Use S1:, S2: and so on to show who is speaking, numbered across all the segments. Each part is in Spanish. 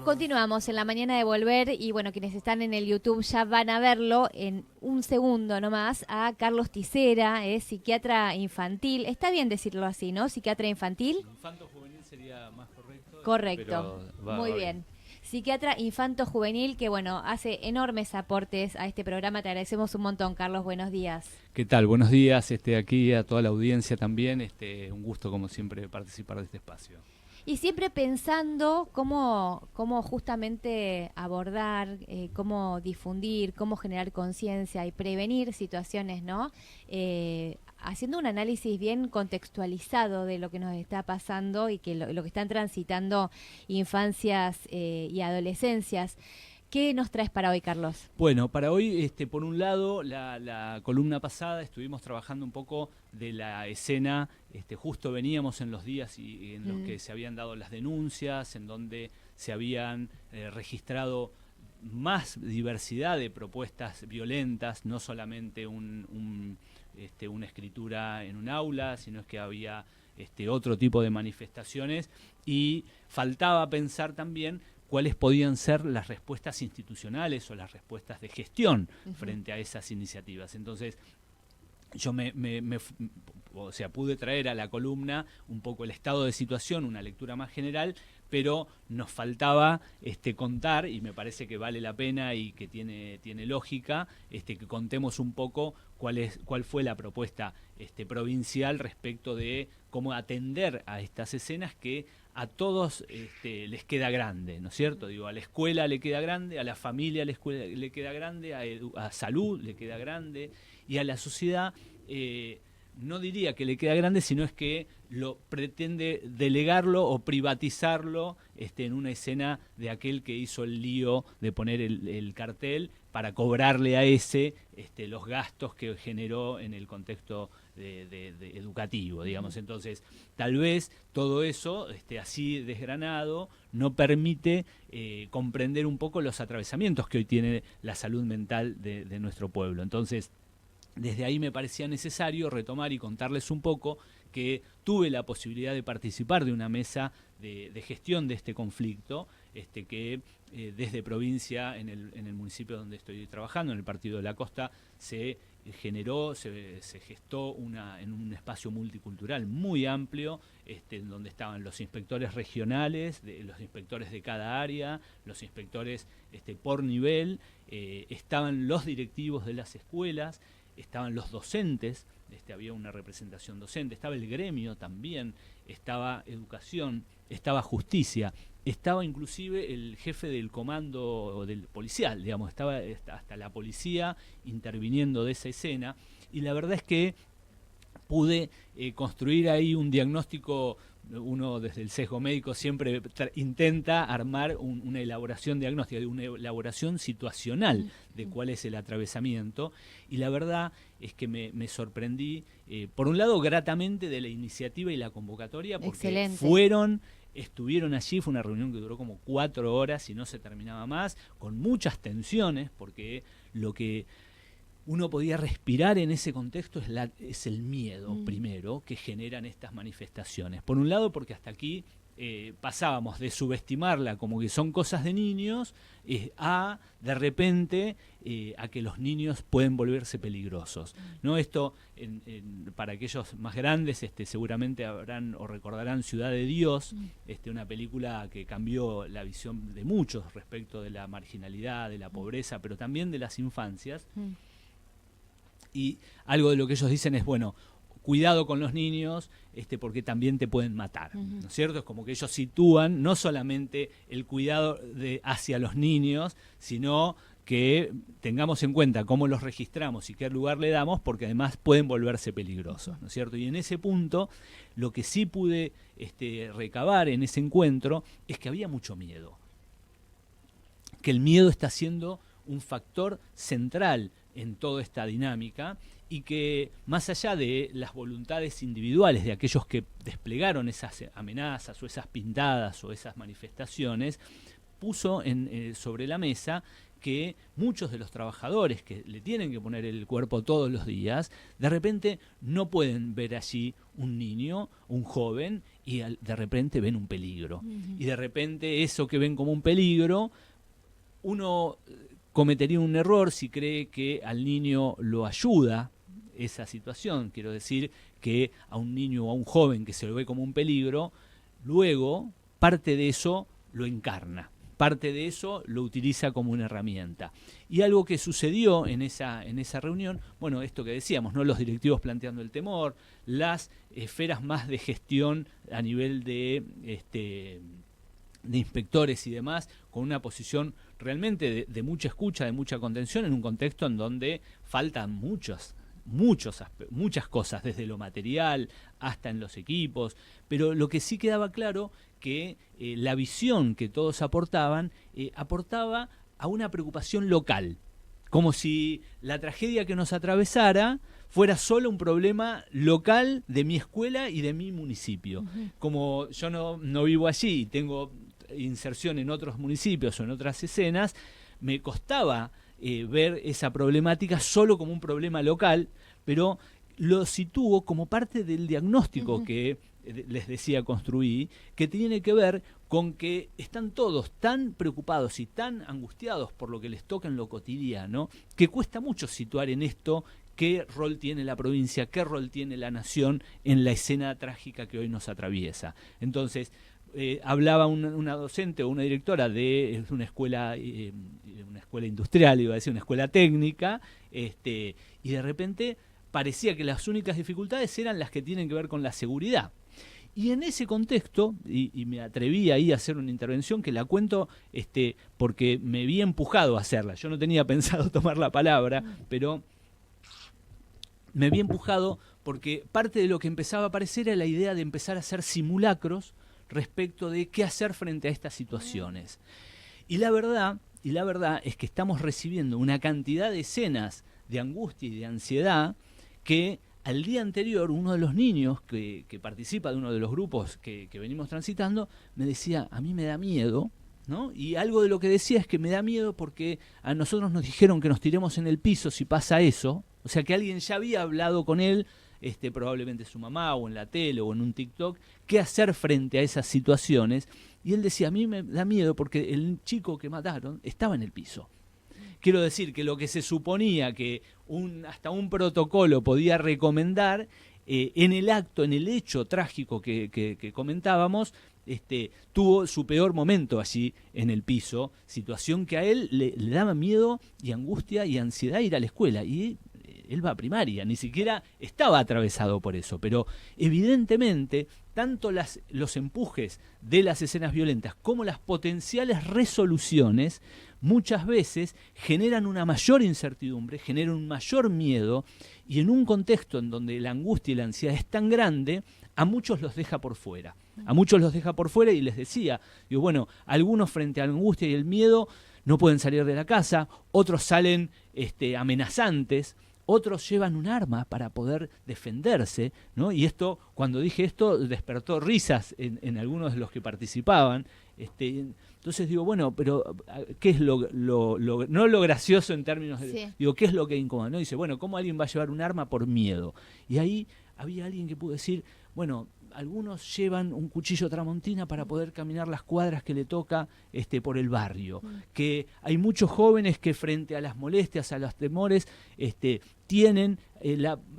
S1: Continuamos en la mañana de volver y bueno, quienes están en el YouTube ya van a verlo en un segundo nomás a Carlos Ticera, es psiquiatra infantil. Está bien decirlo así, ¿no? Psiquiatra infantil.
S2: Infanto juvenil sería más correcto.
S1: Correcto,
S2: Pero
S1: muy bien. Psiquiatra infanto juvenil que bueno, hace enormes aportes a este programa. Te agradecemos un montón, Carlos. Buenos días.
S2: ¿Qué tal? Buenos días aquí a toda la audiencia también. Un gusto como siempre participar de este espacio.
S1: Y siempre pensando cómo justamente abordar, cómo difundir, cómo generar conciencia y prevenir situaciones, ¿no? Haciendo un análisis bien contextualizado de lo que nos está pasando y que lo que están transitando infancias y adolescencias. ¿Qué nos traes para hoy, Carlos?
S2: Bueno, para hoy, por un lado, la columna pasada estuvimos trabajando un poco de la escena, justo veníamos en los días en los que se habían dado las denuncias, en donde se habían registrado más diversidad de propuestas violentas, no solamente una escritura en un aula, sino es que había otro tipo de manifestaciones y faltaba pensar también cuáles podían ser las respuestas institucionales o las respuestas de gestión frente a esas iniciativas. Entonces, yo pude traer a la columna un poco el estado de situación, una lectura más general, pero nos faltaba contar, y me parece que vale la pena y que tiene lógica, que contemos un poco cuál fue la propuesta provincial respecto de cómo atender a estas escenas que a todos les queda grande, ¿no es cierto? Digo, a la escuela le queda grande, a la familia le queda grande, a salud le queda grande, y a la sociedad no diría que le queda grande, sino es que lo pretende delegarlo o privatizarlo en una escena de aquel que hizo el lío de poner el cartel para cobrarle a ese los gastos que generó en el contexto de educativo, digamos. Entonces, tal vez todo eso, así desgranado, no permite comprender un poco los atravesamientos que hoy tiene la salud mental de nuestro pueblo. Entonces, desde ahí me parecía necesario retomar y contarles un poco que tuve la posibilidad de participar de una mesa de gestión de este conflicto, que desde provincia, en el municipio donde estoy trabajando, en el Partido de la Costa, se gestó en un espacio multicultural muy amplio, donde estaban los inspectores regionales, los inspectores de cada área, los inspectores por nivel, estaban los directivos de las escuelas, estaban los docentes, había una representación docente, estaba el gremio también, estaba educación, estaba justicia, estaba inclusive el jefe del comando del policial, digamos, estaba hasta la policía interviniendo de esa escena, y la verdad es que pude construir ahí un diagnóstico. Uno desde el sesgo médico siempre intenta armar una elaboración diagnóstica, una elaboración situacional de cuál es el atravesamiento, y la verdad es que me sorprendí, por un lado gratamente, de la iniciativa y la convocatoria, porque
S1: Excelente.
S2: estuvieron allí, fue una reunión que duró como 4 horas y no se terminaba más, con muchas tensiones, porque lo que uno podía respirar en ese contexto es el miedo primero que generan estas manifestaciones. Por un lado, porque hasta aquí pasábamos de subestimarla como que son cosas de niños a de repente a que los niños pueden volverse peligrosos, ¿no? Esto para aquellos más grandes seguramente habrán o recordarán Ciudad de Dios, una película que cambió la visión de muchos respecto de la marginalidad, de la pobreza, pero también de las infancias. Y algo de lo que ellos dicen es, bueno, cuidado con los niños, porque también te pueden matar, ¿no es cierto? Es como que ellos sitúan no solamente el cuidado hacia los niños, sino que tengamos en cuenta cómo los registramos y qué lugar le damos, porque además pueden volverse peligrosos, ¿no es cierto? Y en ese punto, lo que sí pude recabar en ese encuentro es que había mucho miedo, que el miedo está siendo un factor central en toda esta dinámica, y que más allá de las voluntades individuales de aquellos que desplegaron esas amenazas o esas pintadas o esas manifestaciones, puso sobre la mesa que muchos de los trabajadores que le tienen que poner el cuerpo todos los días, de repente no pueden ver allí un niño, un joven, y de repente ven un peligro. Y de repente eso que ven como un peligro, uno cometería un error si cree que al niño lo ayuda esa situación. Quiero decir que a un niño o a un joven que se lo ve como un peligro, luego parte de eso lo encarna, parte de eso lo utiliza como una herramienta. Y algo que sucedió en esa reunión, bueno, esto que decíamos, ¿no? Los directivos planteando el temor, las esferas más de gestión a nivel de inspectores y demás, con una posición realmente de mucha escucha, de mucha contención, en un contexto en donde faltan muchas cosas, desde lo material hasta en los equipos, pero lo que sí quedaba claro que la visión que todos aportaban, aportaba a una preocupación local, como si la tragedia que nos atravesara fuera solo un problema local de mi escuela y de mi municipio. Como yo no vivo allí y tengo inserción en otros municipios o en otras escenas, me costaba ver esa problemática solo como un problema local, pero lo sitúo como parte del diagnóstico que les decía construí, que tiene que ver con que están todos tan preocupados y tan angustiados por lo que les toca en lo cotidiano, que cuesta mucho situar en esto qué rol tiene la provincia, qué rol tiene la nación en la escena trágica que hoy nos atraviesa. Entonces, hablaba una docente o una directora de una escuela industrial, iba a decir, una escuela técnica, y de repente parecía que las únicas dificultades eran las que tienen que ver con la seguridad. Y en ese contexto, y me atreví ahí a hacer una intervención que la cuento porque me vi empujado a hacerla. Yo no tenía pensado tomar la palabra, pero me vi empujado porque parte de lo que empezaba a aparecer era la idea de empezar a hacer simulacros respecto de qué hacer frente a estas situaciones. Y la verdad es que estamos recibiendo una cantidad de escenas de angustia y de ansiedad que al día anterior uno de los niños que participa de uno de los grupos que venimos transitando me decía, a mí me da miedo, ¿no? Y algo de lo que decía es que me da miedo porque a nosotros nos dijeron que nos tiremos en el piso si pasa eso, o sea que alguien ya había hablado con él, probablemente su mamá o en la tele o en un TikTok, qué hacer frente a esas situaciones. Y él decía, a mí me da miedo porque el chico que mataron estaba en el piso. Quiero decir que lo que se suponía que hasta un protocolo podía recomendar, en el acto, en el hecho trágico que comentábamos, tuvo su peor momento allí en el piso, situación que a él le daba miedo y angustia y ansiedad ir a la escuela. Y él va a primaria, ni siquiera estaba atravesado por eso, pero evidentemente tanto los empujes de las escenas violentas como las potenciales resoluciones muchas veces generan una mayor incertidumbre, generan un mayor miedo, y en un contexto en donde la angustia y la ansiedad es tan grande, a muchos los deja por fuera. A muchos los deja por fuera y les decía, digo, bueno, algunos frente a la angustia y el miedo no pueden salir de la casa, otros salen amenazantes, otros llevan un arma para poder defenderse, ¿no? Y esto, cuando dije esto, despertó risas en algunos de los que participaban. Entonces digo, bueno, pero ¿qué es no lo gracioso en términos de... Sí. Digo, ¿qué es lo que incomoda? ¿No? Dice, bueno, ¿cómo alguien va a llevar un arma por miedo? Y ahí había alguien que pudo decir, bueno, algunos llevan un cuchillo tramontina para poder caminar las cuadras que le toca por el barrio, que hay muchos jóvenes que frente a las molestias, a los temores,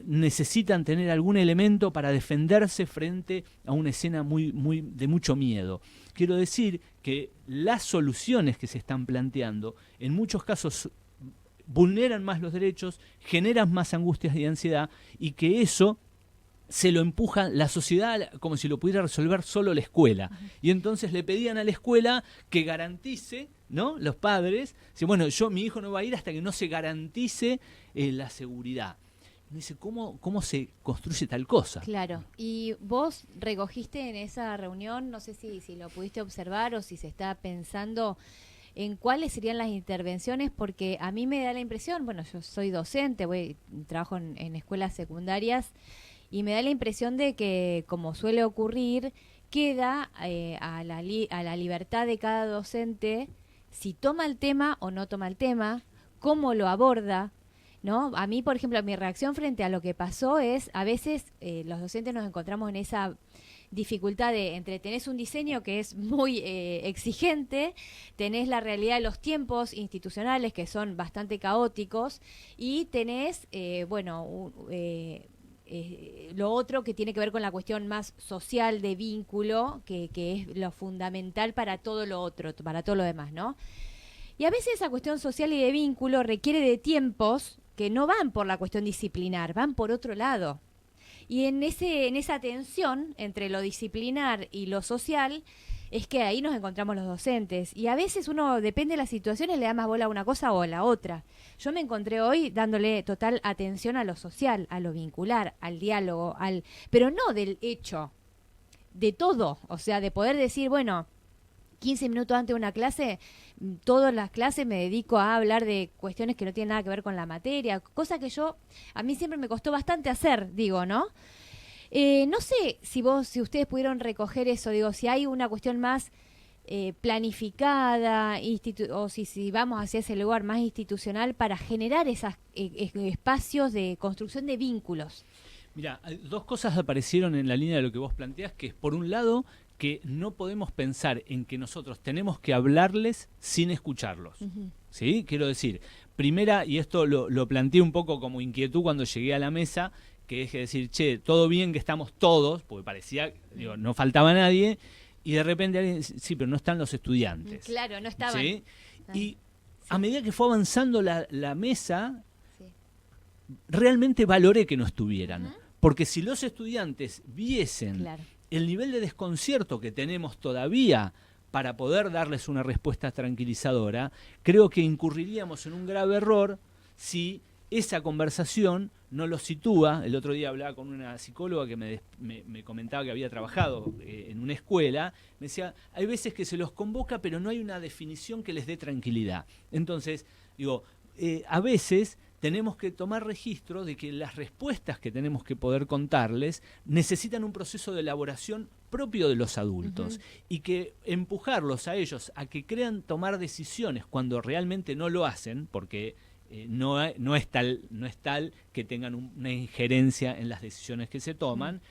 S2: necesitan tener algún elemento para defenderse frente a una escena de mucho miedo. Quiero decir que las soluciones que se están planteando en muchos casos vulneran más los derechos, generan más angustias y ansiedad, y que eso se lo empuja la sociedad como si lo pudiera resolver solo la escuela. Y entonces le pedían a la escuela que garantice, ¿no? Los padres, dicen, bueno, mi hijo no va a ir hasta que no se garantice la seguridad. Y me dice, ¿cómo se construye tal cosa?
S1: Claro, y vos recogiste en esa reunión, no sé si lo pudiste observar o si se está pensando en cuáles serían las intervenciones, porque a mí me da la impresión, bueno, yo soy docente, trabajo en escuelas secundarias, y me da la impresión de que, como suele ocurrir, queda a la libertad de cada docente si toma el tema o no toma el tema, cómo lo aborda, ¿no? A mí, por ejemplo, mi reacción frente a lo que pasó es, a veces los docentes nos encontramos en esa dificultad de entre tenés un diseño que es muy exigente, tenés la realidad de los tiempos institucionales que son bastante caóticos y tenés, lo otro que tiene que ver con la cuestión más social de vínculo, que es lo fundamental para todo lo otro, para todo lo demás, ¿no? Y a veces esa cuestión social y de vínculo requiere de tiempos que no van por la cuestión disciplinar, van por otro lado. Y en esa tensión entre lo disciplinar y lo social es que ahí nos encontramos los docentes. Y a veces uno, depende de las situaciones, le da más bola a una cosa o a la otra. Yo me encontré hoy dándole total atención a lo social, a lo vincular, al diálogo, pero no del hecho, de todo. O sea, de poder decir, bueno, 15 minutos antes de una clase, todas las clases me dedico a hablar de cuestiones que no tienen nada que ver con la materia, cosa que a mí siempre me costó bastante hacer, digo, ¿no? No sé si ustedes pudieron recoger eso, digo, si hay una cuestión más planificada, o si vamos hacia ese lugar más institucional para generar esos espacios de construcción de vínculos.
S2: Mira, dos cosas aparecieron en la línea de lo que vos planteás, que es, por un lado, que no podemos pensar en que nosotros tenemos que hablarles sin escucharlos. Uh-huh. ¿Sí? Quiero decir, primera, y esto lo planteé un poco como inquietud cuando llegué a la mesa, que es decir, che, todo bien que estamos todos, porque parecía, digo, no faltaba nadie, y de repente alguien dice, sí, pero no están los estudiantes.
S1: Claro, no estaban.
S2: ¿Sí? Y a medida que fue avanzando la mesa, realmente valoré que no estuvieran. Uh-huh. Porque si los estudiantes viesen el nivel de desconcierto que tenemos todavía para poder darles una respuesta tranquilizadora, creo que incurriríamos en un grave error si esa conversación no los sitúa. El otro día hablaba con una psicóloga que me comentaba que había trabajado en una escuela. Me decía, hay veces que se los convoca, pero no hay una definición que les dé tranquilidad. Entonces, digo, a veces tenemos que tomar registro de que las respuestas que tenemos que poder contarles necesitan un proceso de elaboración propio de los adultos. Uh-huh. Y que empujarlos a ellos a que crean tomar decisiones cuando realmente no lo hacen, porque no es tal que tengan una injerencia en las decisiones que se toman,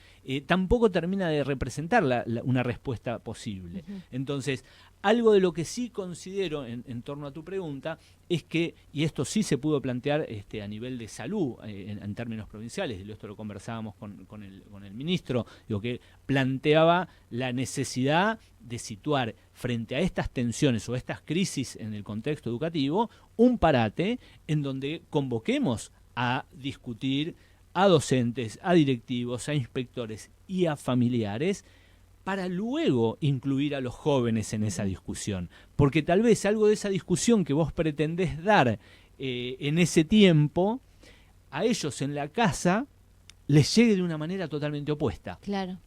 S2: tampoco termina de representar una respuesta posible. Uh-huh. Entonces, algo de lo que sí considero en torno a tu pregunta es que, y esto sí se pudo plantear a nivel de salud en términos provinciales, y esto lo conversábamos con el ministro, digo, que planteaba la necesidad de situar frente a estas tensiones o estas crisis en el contexto educativo un parate en donde convoquemos a discutir a docentes, a directivos, a inspectores y a familiares para luego incluir a los jóvenes en esa discusión. Porque tal vez algo de esa discusión que vos pretendés dar en ese tiempo, a ellos en la casa les llegue de una manera totalmente opuesta.
S1: Claro.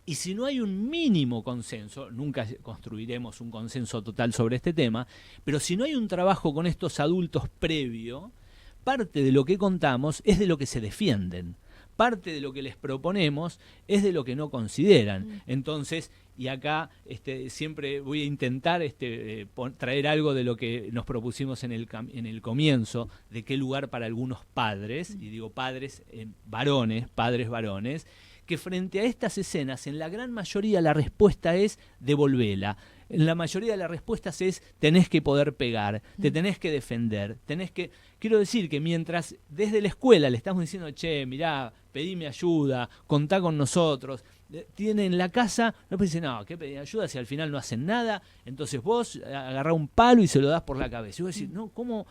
S2: Y si no hay un mínimo consenso, nunca construiremos un consenso total sobre este tema, pero si no hay un trabajo con estos adultos previo, parte de lo que contamos es de lo que se defienden. Parte de lo que les proponemos es de lo que no consideran. Entonces, y acá siempre voy a intentar traer algo de lo que nos propusimos en el comienzo, de qué lugar para algunos padres, y digo padres padres varones, que frente a estas escenas, en la gran mayoría la respuesta es devolvela. En la mayoría de las respuestas es tenés que poder pegar, te tenés que defender, quiero decir que mientras desde la escuela le estamos diciendo, che, mirá, pedime ayuda, contá con nosotros, tienen la casa, no dicen, no, ¿qué pedir ayuda si al final no hacen nada? Entonces vos agarrá un palo y se lo das por la cabeza. Y vos decís, no, ¿cómo?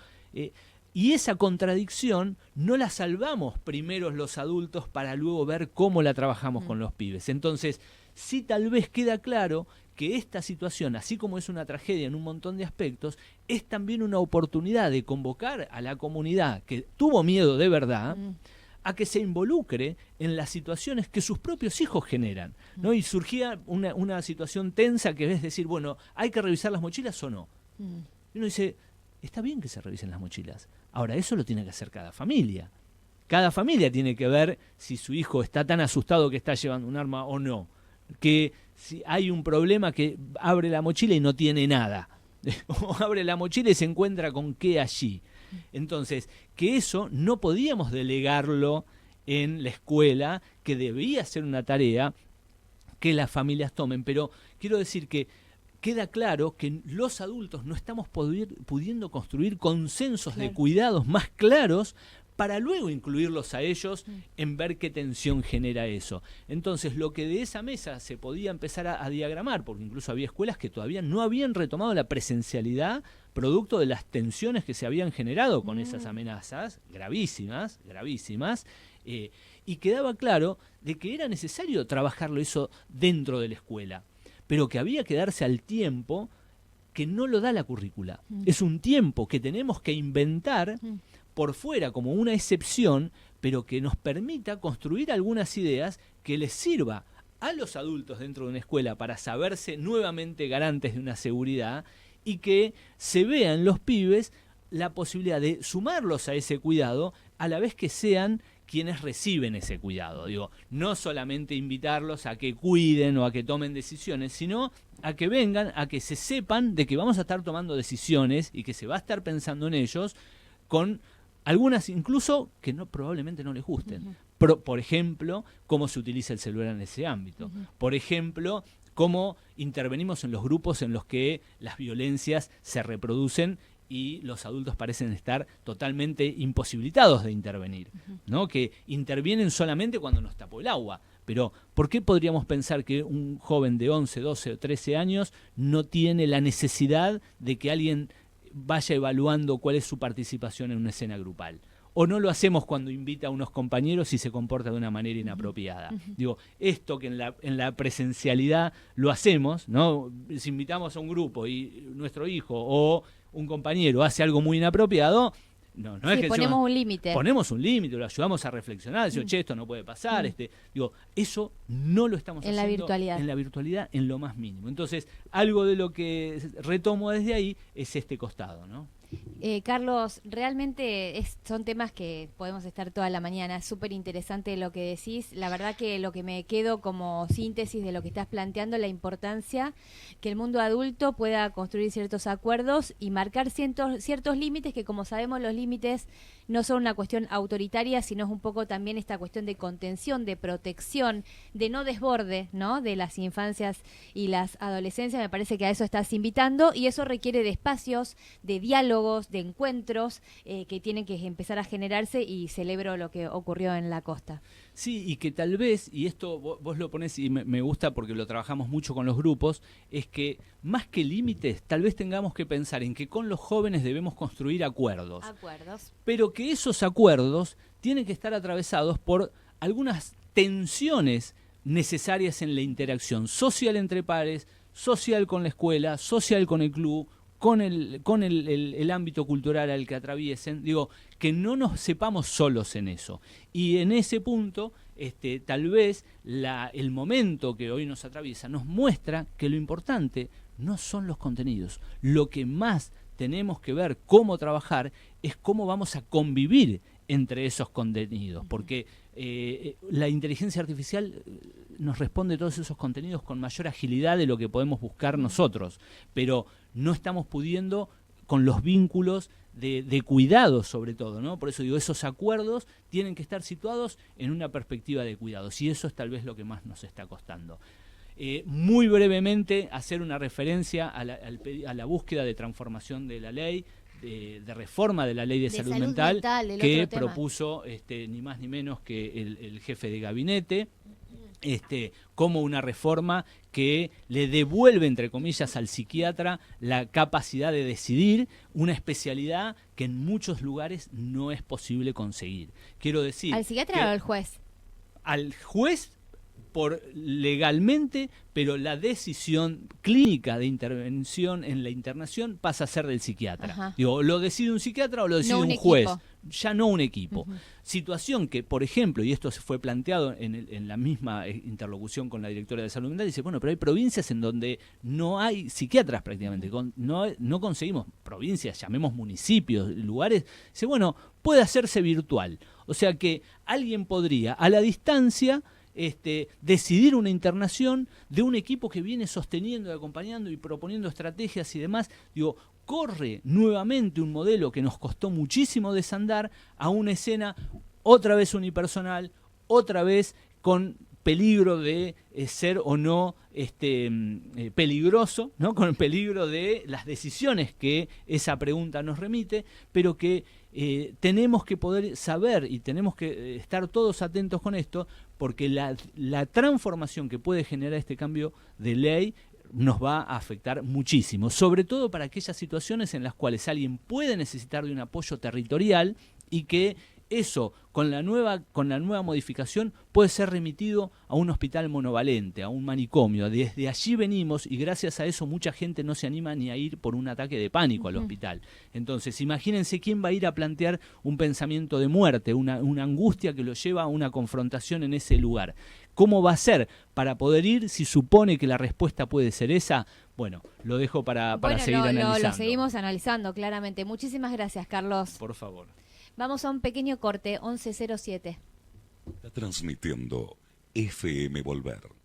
S2: Y esa contradicción no la salvamos primero los adultos para luego ver cómo la trabajamos con los pibes. Entonces, sí tal vez queda claro que esta situación, así como es una tragedia en un montón de aspectos, es también una oportunidad de convocar a la comunidad que tuvo miedo de verdad a que se involucre en las situaciones que sus propios hijos generan, ¿no? Y surgía una situación tensa que es decir, bueno, ¿hay que revisar las mochilas o no? Y uno dice, está bien que se revisen las mochilas. Ahora, eso lo tiene que hacer cada familia. Cada familia tiene que ver si su hijo está tan asustado que está llevando un arma o no. Que si hay un problema que abre la mochila y no tiene nada. o abre la mochila y se encuentra con qué allí. Entonces, que eso no podíamos delegarlo en la escuela, que debía ser una tarea que las familias tomen, pero quiero decir que queda claro que los adultos no estamos pudiendo construir consensos de cuidados más claros para luego incluirlos a ellos en ver qué tensión genera eso. Entonces, lo que de esa mesa se podía empezar a diagramar, porque incluso había escuelas que todavía no habían retomado la presencialidad producto de las tensiones que se habían generado con esas amenazas, gravísimas, y quedaba claro de que era necesario trabajarlo eso dentro de la escuela, pero que había que darse al tiempo que no lo da la currícula. Es un tiempo que tenemos que inventar por fuera como una excepción, pero que nos permita construir algunas ideas que les sirva a los adultos dentro de una escuela para saberse nuevamente garantes de una seguridad y que se vean los pibes la posibilidad de sumarlos a ese cuidado a la vez que sean quienes reciben ese cuidado. Digo, no solamente invitarlos a que cuiden o a que tomen decisiones, sino a que vengan, a que se sepan de que vamos a estar tomando decisiones y que se va a estar pensando en ellos con algunas incluso que probablemente no les gusten. Por ejemplo, cómo se utiliza el celular en ese ámbito. Por ejemplo, cómo intervenimos en los grupos en los que las violencias se reproducen y los adultos parecen estar totalmente imposibilitados de intervenir, ¿no? Que intervienen solamente cuando nos tapó el agua. Pero, ¿por qué podríamos pensar que un joven de 11, 12 o 13 años no tiene la necesidad de que alguien vaya evaluando cuál es su participación en una escena grupal? O no lo hacemos cuando invita a unos compañeros y se comporta de una manera inapropiada. Digo, esto que en la presencialidad lo hacemos, ¿no? Si invitamos a un grupo y nuestro hijo o un compañero hace algo muy inapropiado, no es que
S1: ponemos un límite.
S2: Ponemos un límite, lo ayudamos a reflexionar, decimos, che, esto no puede pasar. Digo, eso no lo estamos haciendo en la virtualidad en lo más mínimo. Entonces, algo de lo que retomo desde ahí es este costado, ¿no?
S1: Carlos, realmente son temas que podemos estar toda la mañana. Es súper interesante lo que decís. La verdad que lo que me quedo como síntesis de lo que estás planteando, la importancia que el mundo adulto pueda construir ciertos acuerdos y marcar ciertos límites, que como sabemos los límites no son una cuestión autoritaria, sino es un poco también esta cuestión de contención, de protección, de no desborde, ¿no?, de las infancias y las adolescencias. Me parece que a eso estás invitando y eso requiere de espacios, de diálogos, de encuentros que tienen que empezar a generarse, y celebro lo que ocurrió en la costa.
S2: Sí, y que tal vez, y esto vos lo ponés y me gusta porque lo trabajamos mucho con los grupos, es que más que límites, tal vez tengamos que pensar en que con los jóvenes debemos construir acuerdos. Pero que esos acuerdos tienen que estar atravesados por algunas tensiones necesarias en la interacción social entre pares, social con la escuela, social con el club, con el ámbito cultural al que atraviesen. Digo, que no nos sepamos solos en eso. Y en ese punto, tal vez el momento que hoy nos atraviesa nos muestra que lo importante no son los contenidos. Lo que más tenemos que ver cómo trabajar es cómo vamos a convivir entre esos contenidos, porque la inteligencia artificial nos responde todos esos contenidos con mayor agilidad de lo que podemos buscar nosotros, pero no estamos pudiendo con los vínculos de cuidado sobre todo, ¿no? Por eso digo, esos acuerdos tienen que estar situados en una perspectiva de cuidados, y eso es tal vez lo que más nos está costando. Muy brevemente, hacer una referencia a la búsqueda de transformación de la ley, de reforma de la ley de salud mental que propuso ni más ni menos que el jefe de gabinete, como una reforma que le devuelve, entre comillas, al psiquiatra la capacidad de decidir, una especialidad que en muchos lugares no es posible conseguir. Quiero decir,
S1: ¿al psiquiatra o al juez?
S2: Al juez legalmente, pero la decisión clínica de intervención en la internación pasa a ser del psiquiatra. Digo, lo decide un psiquiatra o lo decide un juez, ya no un equipo. Situación que, por ejemplo, y esto se fue planteado en la misma interlocución con la directora de salud mental, dice, bueno, pero hay provincias en donde no hay psiquiatras prácticamente, no conseguimos, provincias, llamemos municipios, lugares, dice, bueno, puede hacerse virtual. O sea que alguien podría, a la distancia, decidir una internación de un equipo que viene sosteniendo y acompañando y proponiendo estrategias y demás. Digo, corre nuevamente un modelo que nos costó muchísimo desandar a una escena otra vez unipersonal, otra vez con peligro de ser o no peligroso, ¿no? Con el peligro de las decisiones que esa pregunta nos remite, pero que tenemos que poder saber y tenemos que estar todos atentos con esto, porque la transformación que puede generar este cambio de ley nos va a afectar muchísimo, sobre todo para aquellas situaciones en las cuales alguien puede necesitar de un apoyo territorial y que eso, con la nueva modificación, puede ser remitido a un hospital monovalente, a un manicomio. Desde allí venimos y gracias a eso mucha gente no se anima ni a ir por un ataque de pánico al hospital. Entonces, imagínense quién va a ir a plantear un pensamiento de muerte, una angustia que lo lleva a una confrontación en ese lugar. ¿Cómo va a ser para poder ir si supone que la respuesta puede ser esa? Bueno, lo dejo para seguir analizando.
S1: Lo seguimos analizando, claramente. Muchísimas gracias, Carlos.
S2: Por favor.
S1: Vamos a un pequeño corte, 11:07.
S3: Está transmitiendo FM Volver.